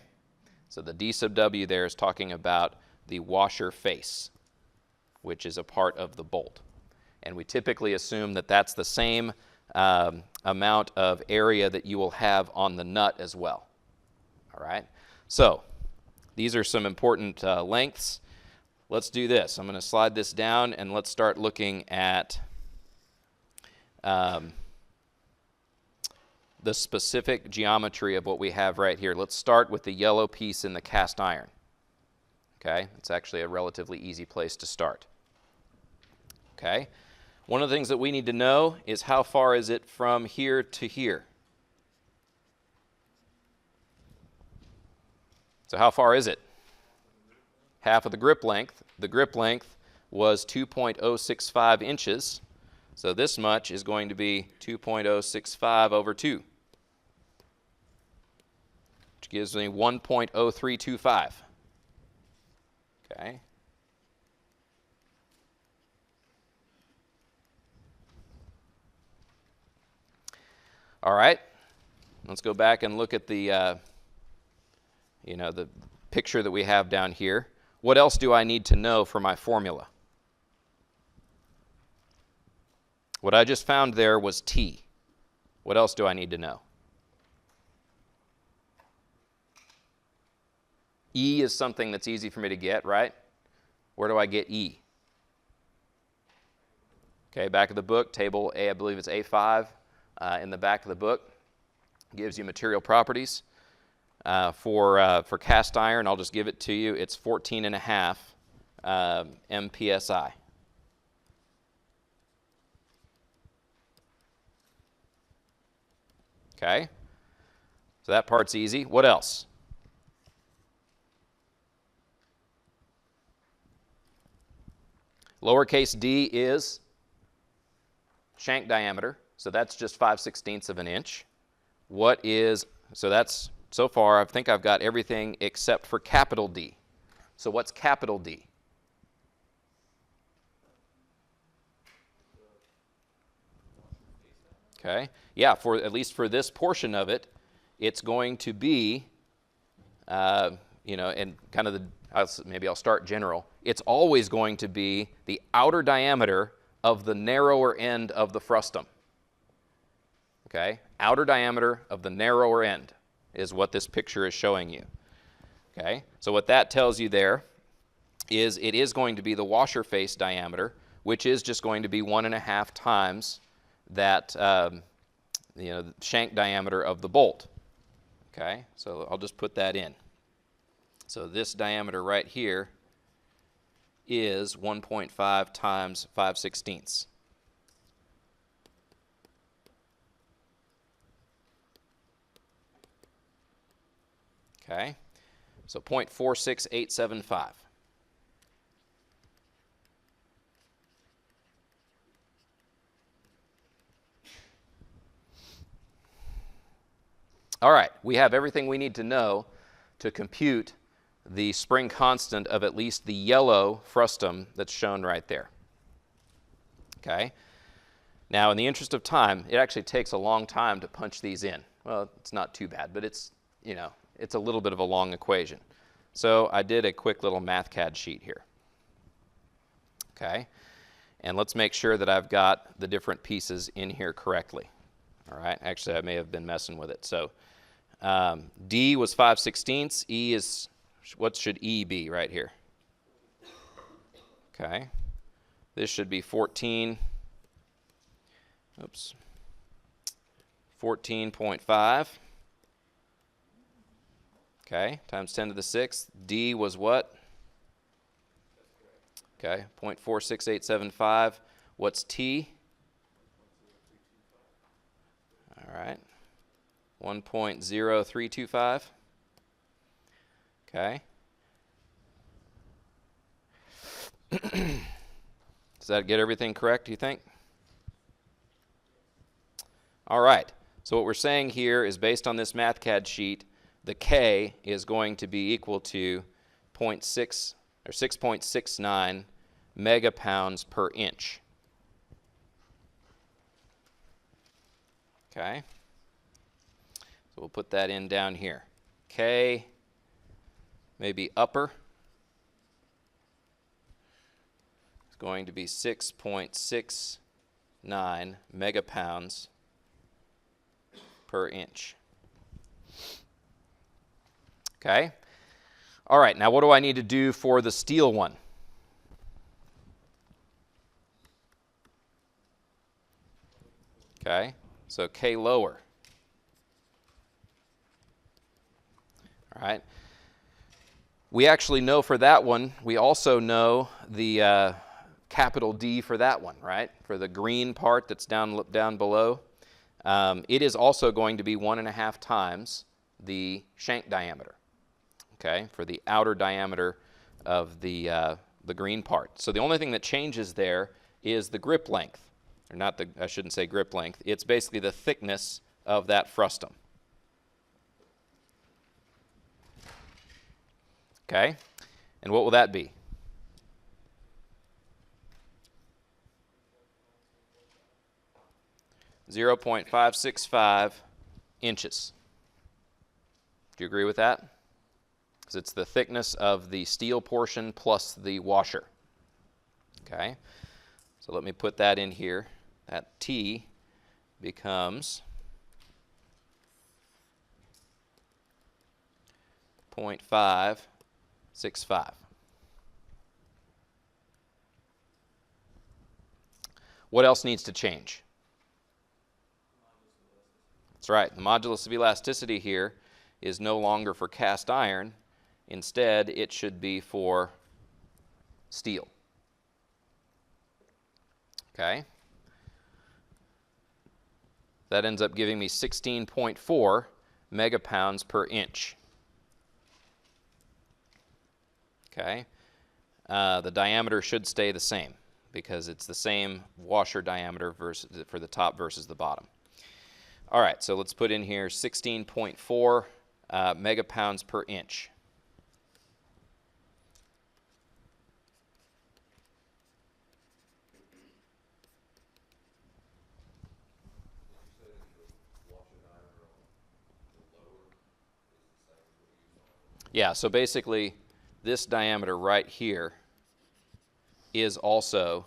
So the D sub W there is talking about the washer face, which is a part of the bolt. And we typically assume that that's the same amount of area that you will have on the nut as well. All right? So these are some important lengths. Let's do this. I'm going to slide this down and let's start looking at the specific geometry of what we have right here. Let's start with the yellow piece in the cast iron. Okay? It's actually a relatively easy place to start. Okay? One of the things that we need to know is how far is it from here to here? So how far is it? Half of the grip length. The grip length was 2.065 inches. So this much is going to be 2.065 over 2, which gives me 1.0325. Okay. All right. Let's go back and look at the the picture that we have down here. What else do I need to know for my formula? What I just found there was T. What else do I need to know? E is something that's easy for me to get, right? Where do I get E? Okay, back of the book, table A, I believe it's A5 in the back of the book. Gives you material properties. For cast iron, I'll just give it to you. It's 14.5 MPSI. Okay, so that part's easy. What else? Lowercase d is shank diameter, so that's just 5/16 of an inch. What is, so that's, so far I think I've got everything except for capital D. So what's capital D? Okay, yeah, for at least for this portion of it, it's going to be, and kind of maybe I'll start general. It's always going to be the outer diameter of the narrower end of the frustum. Okay, outer diameter of the narrower end is what this picture is showing you. Okay, so what that tells you there is it is going to be the washer face diameter, which is just going to be 1.5 times that the shank diameter of the bolt. Okay, so I'll just put that in. So this diameter right here is 1.5 times 5/16. Okay, so 0.46875. All right, we have everything we need to know to compute the spring constant of at least the yellow frustum that's shown right there. Okay, now in the interest of time, it actually takes a long time to punch these in. Well, it's not too bad, but it's, it's a little bit of a long equation. So I did a quick little MathCAD sheet here. Okay, and let's make sure that I've got the different pieces in here correctly. All right, actually I may have been messing with it. So D was 5/16. E is, what should E be right here? Okay, this should be 14.5. Okay, times 10 to the 6th. D was what? Okay, 0.46875. What's T? All right, 1.0325. Okay. Does that get everything correct, do you think? All right. So what we're saying here is based on this MathCAD sheet, the K is going to be equal to 0.6 or 6.69 megapounds per inch. Okay. So we'll put that in down here. K, maybe upper, is going to be 6.69 megapounds per inch. Okay. All right, now what do I need to do for the steel one? Okay, so K lower. All right. We actually know for that one, we also know the capital D for that one, right? For the green part that's down below. It is also going to be 1.5 times the shank diameter, okay, for the outer diameter of the green part. So the only thing that changes there is the grip length, or not the, I shouldn't say grip length, it's basically the thickness of that frustum. Okay, and what will that be? .565 inches. Do you agree with that? Because it's the thickness of the steel portion plus the washer. Okay, so let me put that in here. That T becomes 0.565. What else needs to change? That's right. The modulus of elasticity here is no longer for cast iron. Instead, it should be for steel. Okay. That ends up giving me 16.4 megapounds per inch. Okay. The diameter should stay the same because it's the same washer diameter versus, for the top versus the bottom. All right, so let's put in here 16.4 megapounds per inch. Yeah, so basically this diameter right here is also,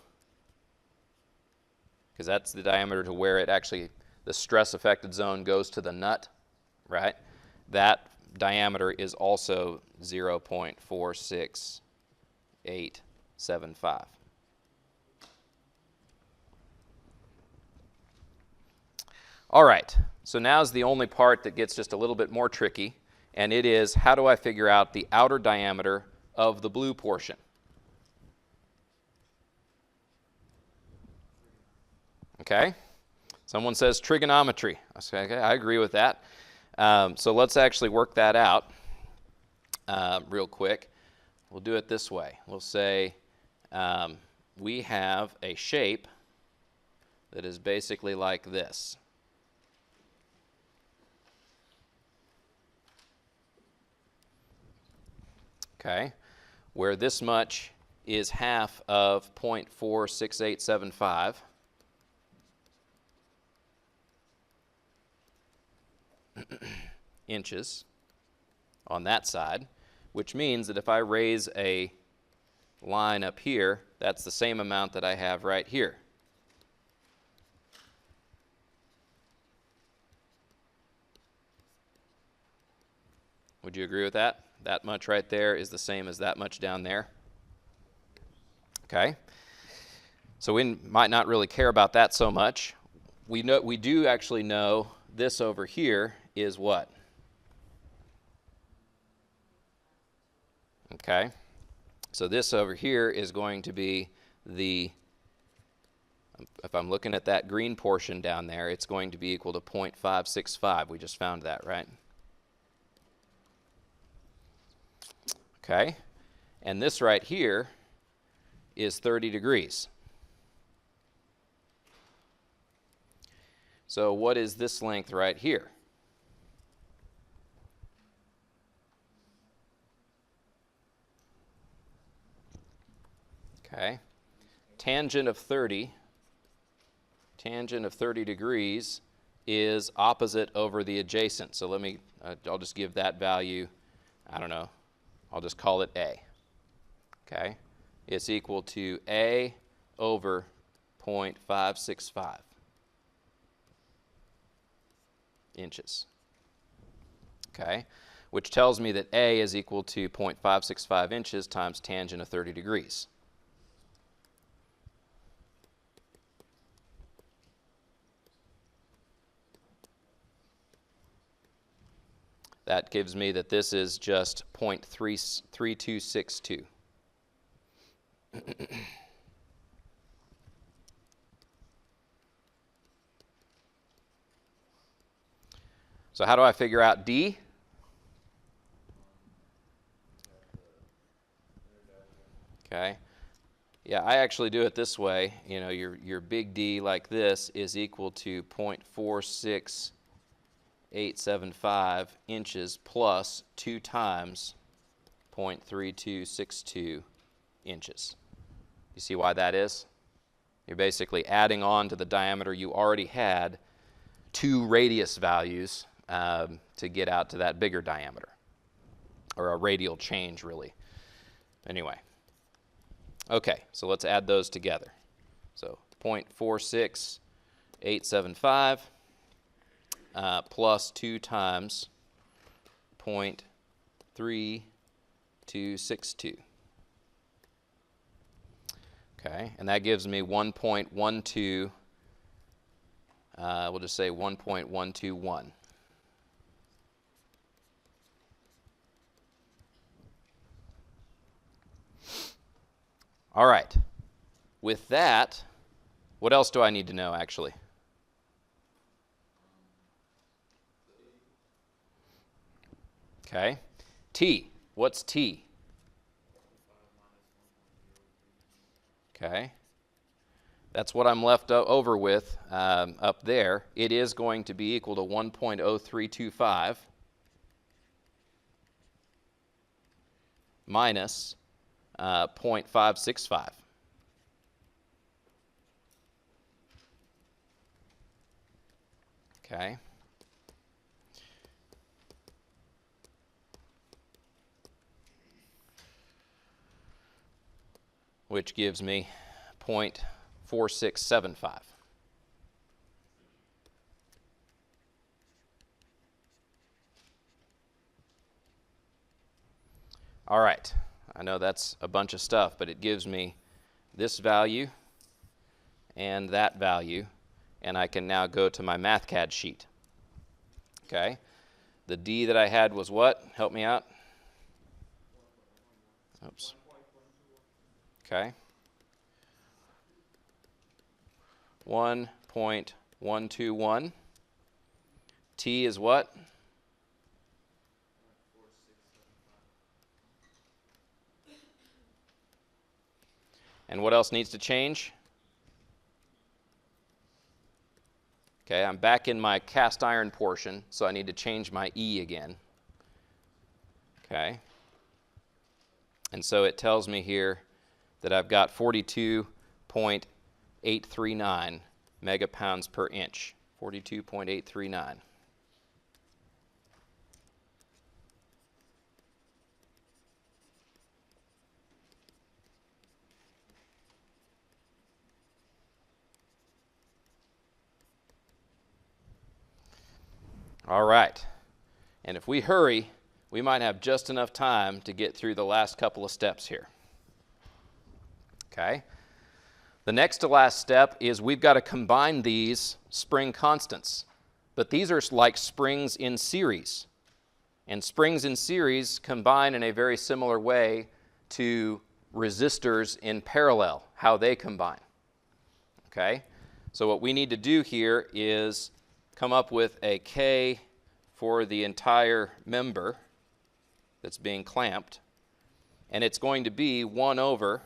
because that's the diameter to where it actually, the stress affected zone goes to the nut, right? That diameter is also 0.46875. All right, so now's the only part that gets just a little bit more tricky, and it is, how do I figure out the outer diameter of the blue portion? Okay, someone says trigonometry. I say, okay, I agree with that. So let's actually work that out real quick. We'll do it this way. We'll say we have a shape that is basically like this. Okay, where this much is half of 0.46875. inches on that side, which means that if I raise a line up here, that's the same amount that I have right here. Would you agree with that? That much right there is the same as that much down there. Okay, so we might not really care about that so much. We do actually know this over here is what? Okay, so this over here is going to be the, if I'm looking at that green portion down there, it's going to be equal to 0.565. We just found that, right? Okay, and this right here is 30 degrees. So what is this length right here? Okay. Tangent of 30 degrees is opposite over the adjacent. So I'll just give that value, I don't know, I'll just call it A. Okay. It's equal to A over 0.565 inches. Okay. Which tells me that A is equal to 0.565 inches times tangent of 30 degrees. That gives me that this is just 0.3262. So how do I figure out D? Okay. Yeah, I actually do it this way. You know, your big D like this is equal to 0.46875 inches plus 2 times 0.3262 inches. You see why that is? You're basically adding on to the diameter you already had 2 radius values to get out to that bigger diameter, or a radial change, really. Anyway. Okay, so let's add those together. So 0.46875 plus 2 times 0.3262. Okay, and that gives me 1.12, we'll just say 1.121. All right. With that, what else do I need to know, actually? Okay. T. What's T? Okay. That's what I'm left over with up there. It is going to be equal to 1.0325 minus 0.565. Okay. Which gives me 0.4675. All right. I know that's a bunch of stuff, but it gives me this value and that value, and I can now go to my MathCAD sheet. Okay. The D that I had was what? Help me out. Oops. Okay. 1.121. T is what? And what else needs to change? Okay, I'm back in my cast iron portion, so I need to change my E again. Okay. And so it tells me here that I've got 42.839 megapounds per inch. 42.839. All right. And if we hurry, we might have just enough time to get through the last couple of steps here. Okay. The next to last step is we've got to combine these spring constants. But these are like springs in series. And springs in series combine in a very similar way to resistors in parallel, how they combine. Okay? So what we need to do here is come up with a K for the entire member that's being clamped. And it's going to be 1 over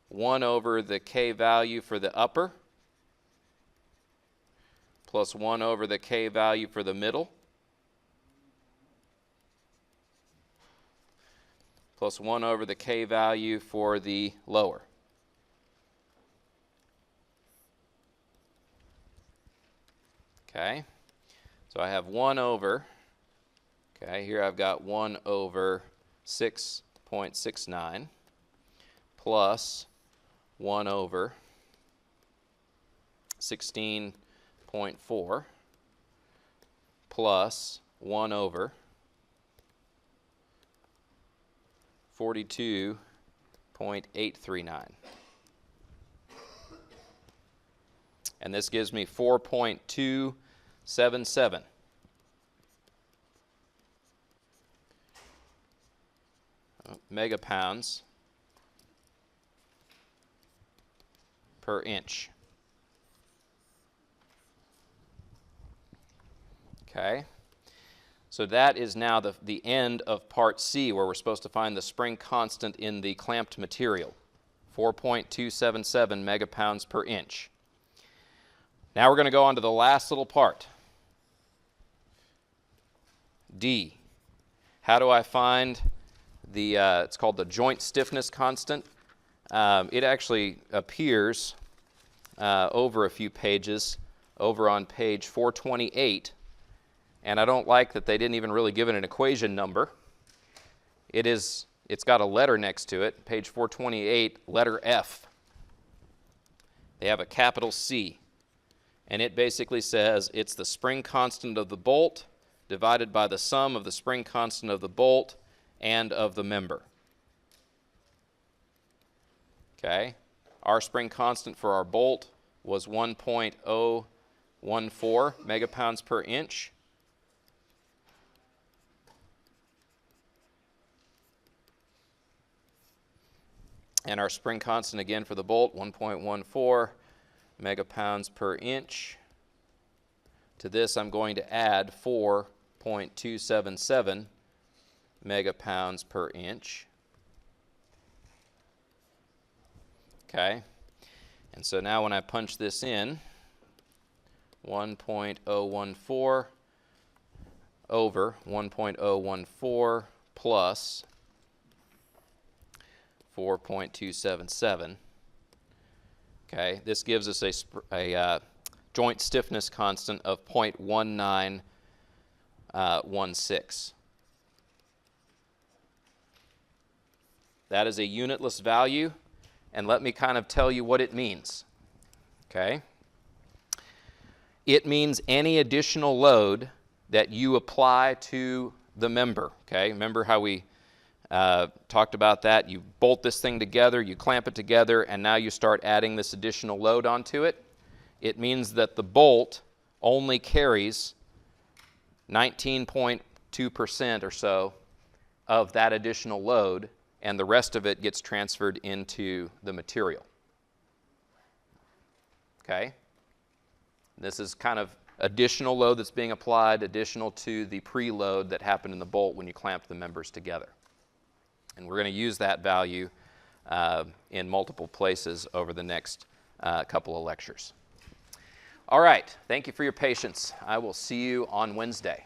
1 over the K value for the upper plus 1 over the K value for the middle plus 1 over the K value for the lower. Okay, so I have 1 over, okay, here I've got 1 over 6.69 plus 1 over 16.4 plus 1 over 42.839. And this gives me 4.277. Megapounds per inch. Okay, so that is now the end of part C, where we're supposed to find the spring constant in the clamped material, 4.277 megapounds per inch. Now we're going to go on to the last little part, D. How do I find the, it's called the joint stiffness constant. It actually appears over a few pages, over on page 428, and I don't like that they didn't even really give it an equation number. It's got a letter next to it, page 428, letter F. They have a capital C, and it basically says it's the spring constant of the bolt divided by the sum of the spring constant of the bolt and of the member. Okay, our spring constant for our bolt was 1.014 megapounds per inch. And our spring constant again for the bolt, 1.14 megapounds per inch. To this I'm going to add 4.277 megapounds per inch. Okay, and so now when I punch this in, 1.014 over 1.014 plus 4.277. Okay, this gives us a joint stiffness constant of 0.1916. That is a unitless value, and let me kind of tell you what it means. Okay? It means any additional load that you apply to the member. Okay? Remember how we talked about that? You bolt this thing together, you clamp it together, and now you start adding this additional load onto it. It means that the bolt only carries 19.2% or so of that additional load, and the rest of it gets transferred into the material. Okay? This is kind of additional load that's being applied, additional to the preload that happened in the bolt when you clamp the members together. And we're going to use that value in multiple places over the next couple of lectures. All right, thank you for your patience. I will see you on Wednesday.